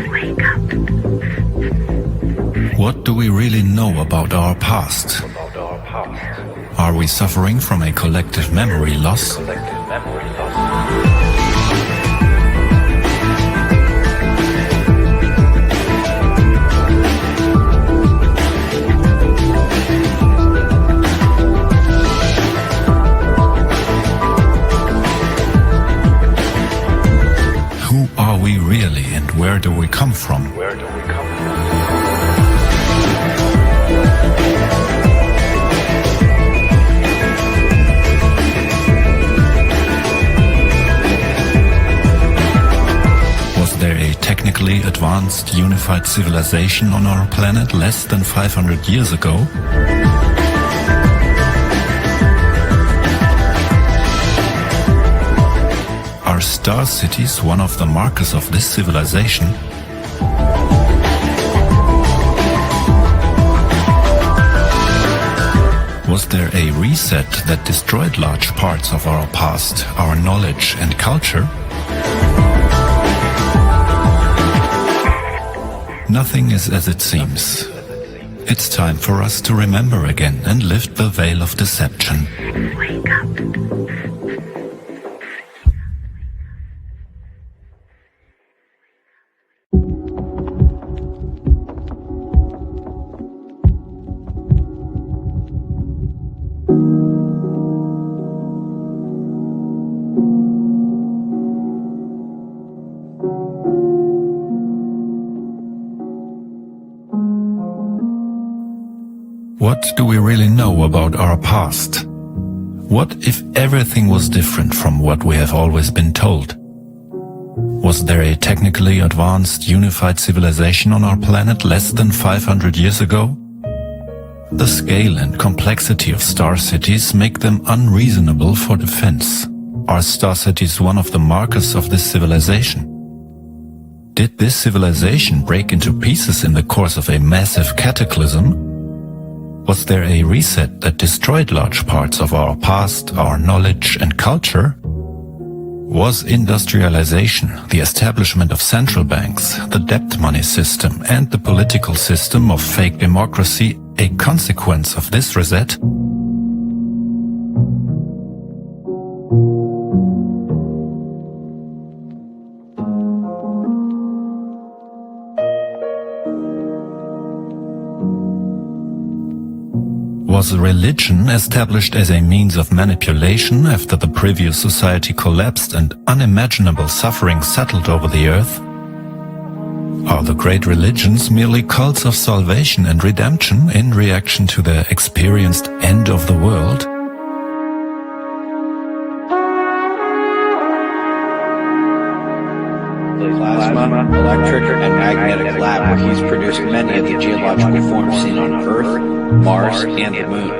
Wake up. What do we really know about our past? Are we suffering from a collective memory loss? Who are we really, and where do we come from? Was there a technically advanced, unified civilization on our planet less than 500 years ago? Are star cities one of the markers of this civilization? Was there a reset that destroyed large parts of our past, our knowledge and culture? Nothing is as it seems. It's time for us to remember again and lift the veil of deception. Wake up. What do we really know about our past? What if everything was different from what we have always been told? Was there a technically advanced, unified civilization on our planet less than 500 years ago? The scale and complexity of star cities make them unreasonable for defense. Are star cities one of the markers of this civilization? Did this civilization break into pieces in the course of a massive cataclysm? Was there a reset that destroyed large parts of our past, our knowledge and culture? Was industrialization, the establishment of central banks, the debt money system and the political system of fake democracy a consequence of this reset? Was religion established as a means of manipulation after the previous society collapsed and unimaginable suffering settled over the earth? Are the great religions merely cults of salvation and redemption in reaction to their experienced end of the world? Plasma, electric, and magnetic lab where he's produced many of the geological forms seen on Earth, Mars, and the Moon.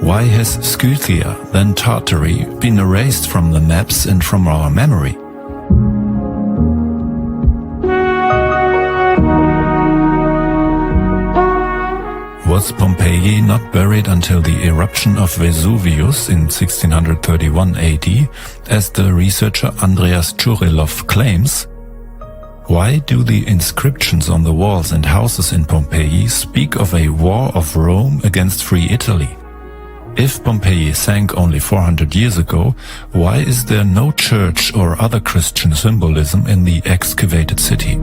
Why has Scythia, then Tartary, been erased from the maps and from our memory? Was Pompeii not buried until the eruption of Vesuvius in 1631 AD, as the researcher Andreas Churilov claims? Why do the inscriptions on the walls and houses in Pompeii speak of a war of Rome against Free Italy? If Pompeii sank only 400 years ago, why is there no church or other Christian symbolism in the excavated city?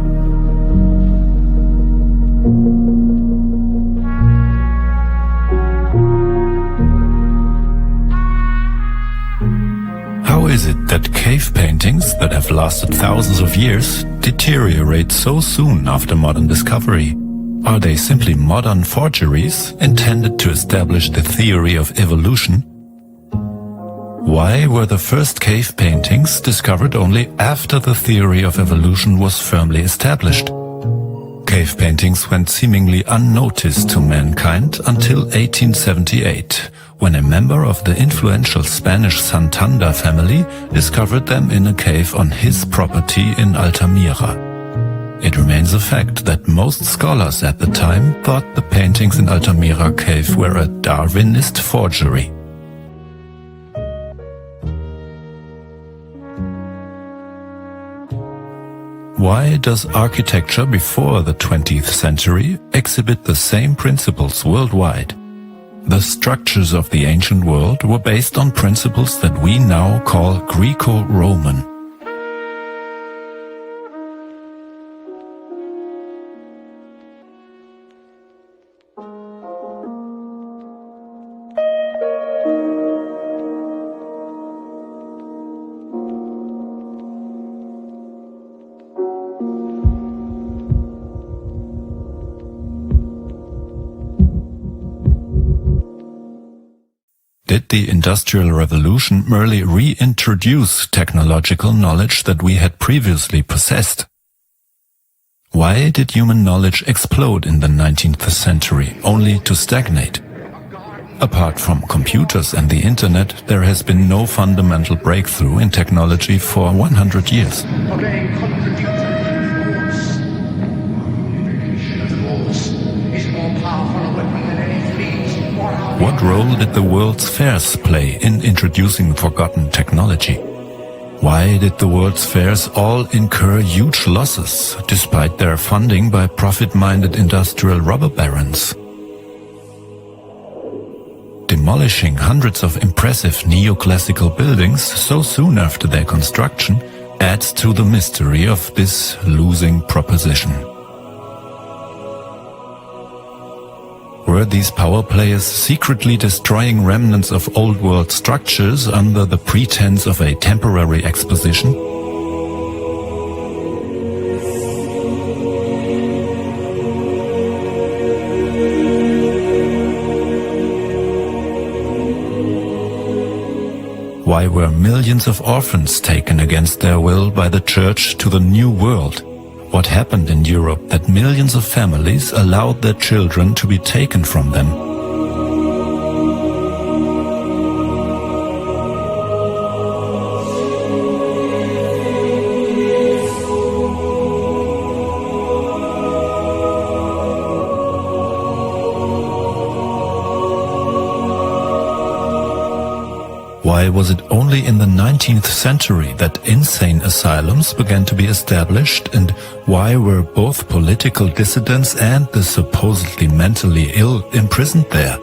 How is it that cave paintings that have lasted thousands of years deteriorate so soon after modern discovery? Are they simply modern forgeries intended to establish the theory of evolution? Why were the first cave paintings discovered only after the theory of evolution was firmly established? Cave paintings went seemingly unnoticed to mankind until 1878, when a member of the influential Spanish Santander family discovered them in a cave on his property in Altamira. It remains a fact that most scholars at the time thought the paintings in Altamira Cave were a Darwinist forgery. Why does architecture before the 20th century exhibit the same principles worldwide? The structures of the ancient world were based on principles that we now call Greco-Roman. Did the Industrial Revolution merely reintroduce technological knowledge that we had previously possessed? Why did human knowledge explode in the 19th century, only to stagnate? Apart from computers and the internet, there has been no fundamental breakthrough in technology for 100 years. What role did the World's Fairs play in introducing forgotten technology? Why did the World's Fairs all incur huge losses, despite their funding by profit-minded industrial robber barons? Demolishing hundreds of impressive neoclassical buildings so soon after their construction adds to the mystery of this losing proposition. Were these power players secretly destroying remnants of old world structures under the pretense of a temporary exposition? Why were millions of orphans taken against their will by the Church to the New World? What happened in Europe that millions of families allowed their children to be taken from them? Why was it only in the 19th century that insane asylums began to be established, and why were both political dissidents and the supposedly mentally ill imprisoned there?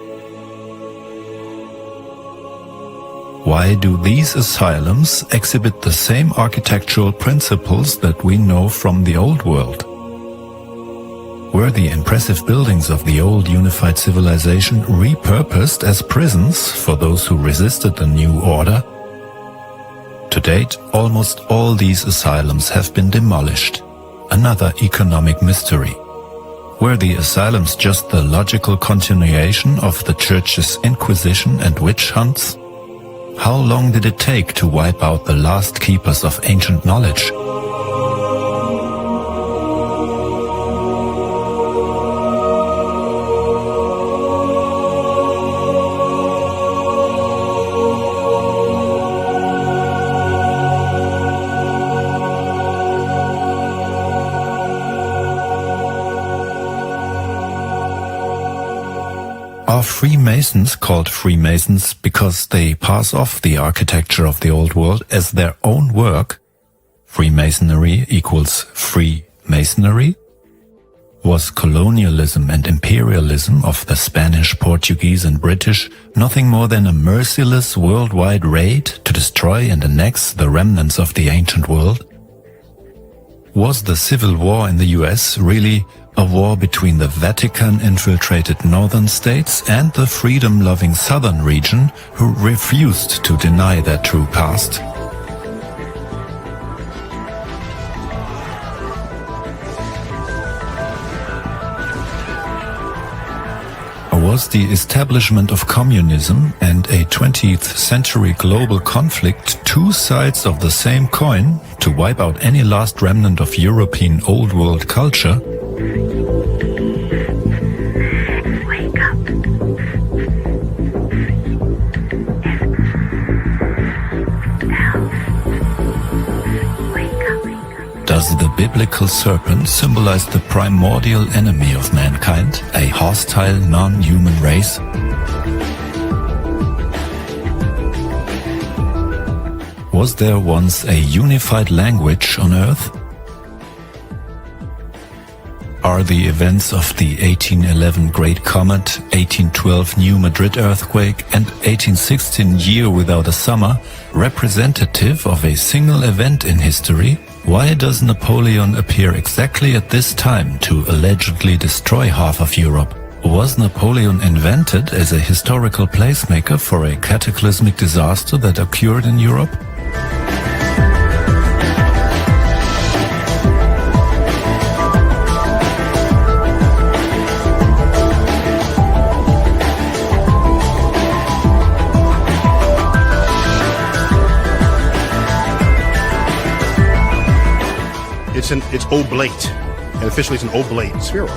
Why do these asylums exhibit the same architectural principles that we know from the Old World? Were the impressive buildings of the old unified civilization repurposed as prisons for those who resisted the new order? To date, almost all these asylums have been demolished. Another economic mystery. Were the asylums just the logical continuation of the Church's Inquisition and witch hunts? How long did it take to wipe out the last keepers of ancient knowledge? Are Freemasons called Freemasons because they pass off the architecture of the old world as their own work? Freemasonry equals free masonry? Was colonialism and imperialism of the Spanish, Portuguese and British nothing more than a merciless worldwide raid to destroy and annex the remnants of the ancient world? Was the Civil War in the US really a war between the Vatican-infiltrated northern states and the freedom-loving southern region who refused to deny their true past? Or was the establishment of communism and a 20th century global conflict two sides of the same coin to wipe out any last remnant of European Old World culture? Does the biblical serpent symbolized the primordial enemy of mankind, a hostile, non-human race? Was there once a unified language on Earth? Are the events of the 1811 Great Comet, 1812 New Madrid earthquake and 1816 Year Without a Summer representative of a single event in history? Why does Napoleon appear exactly at this time to allegedly destroy half of Europe? Was Napoleon invented as a historical placemaker for a cataclysmic disaster that occurred in Europe? It's oblate, and officially it's an oblate spheroid.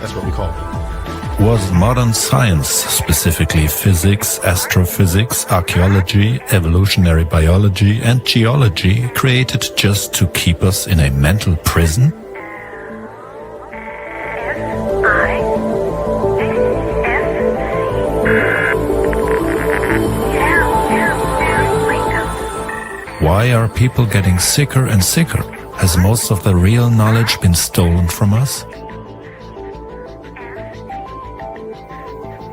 That's what we call it. Was modern science, specifically physics, astrophysics, archaeology, evolutionary biology and geology, created just to keep us in a mental prison? Why are people getting sicker and sicker? Has most of the real knowledge been stolen from us?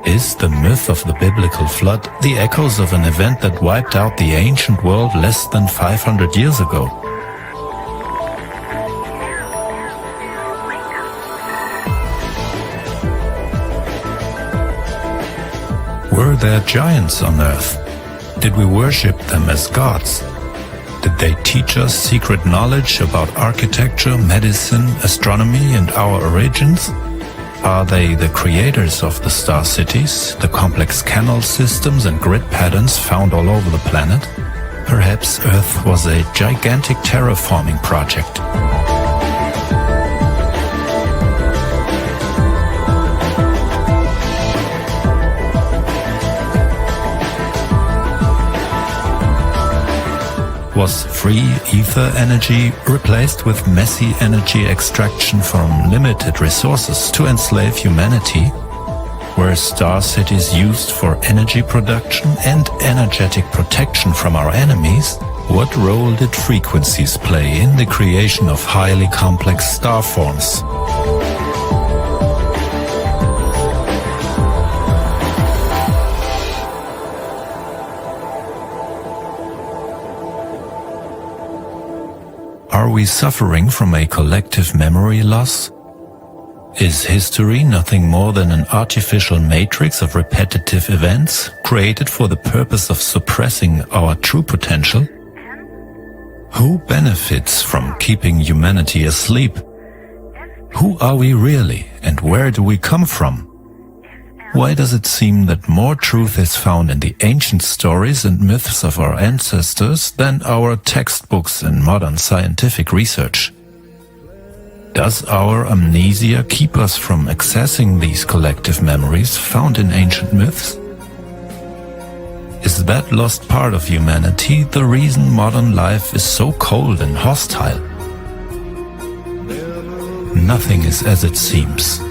Is the myth of the biblical flood the echoes of an event that wiped out the ancient world less than 500 years ago? Were there giants on Earth? Did we worship them as gods? Did they teach us secret knowledge about architecture, medicine, astronomy and our origins? Are they the creators of the star cities, the complex canal systems and grid patterns found all over the planet? Perhaps Earth was a gigantic terraforming project. Was free ether energy replaced with messy energy extraction from limited resources to enslave humanity? Were star cities used for energy production and energetic protection from our enemies? What role did frequencies play in the creation of highly complex star forms? Are we suffering from a collective memory loss? Is history nothing more than an artificial matrix of repetitive events created for the purpose of suppressing our true potential? Who benefits from keeping humanity asleep? Who are we really, and where do we come from? Why does it seem that more truth is found in the ancient stories and myths of our ancestors than our textbooks and modern scientific research? Does our amnesia keep us from accessing these collective memories found in ancient myths? Is that lost part of humanity the reason modern life is so cold and hostile? Nothing is as it seems.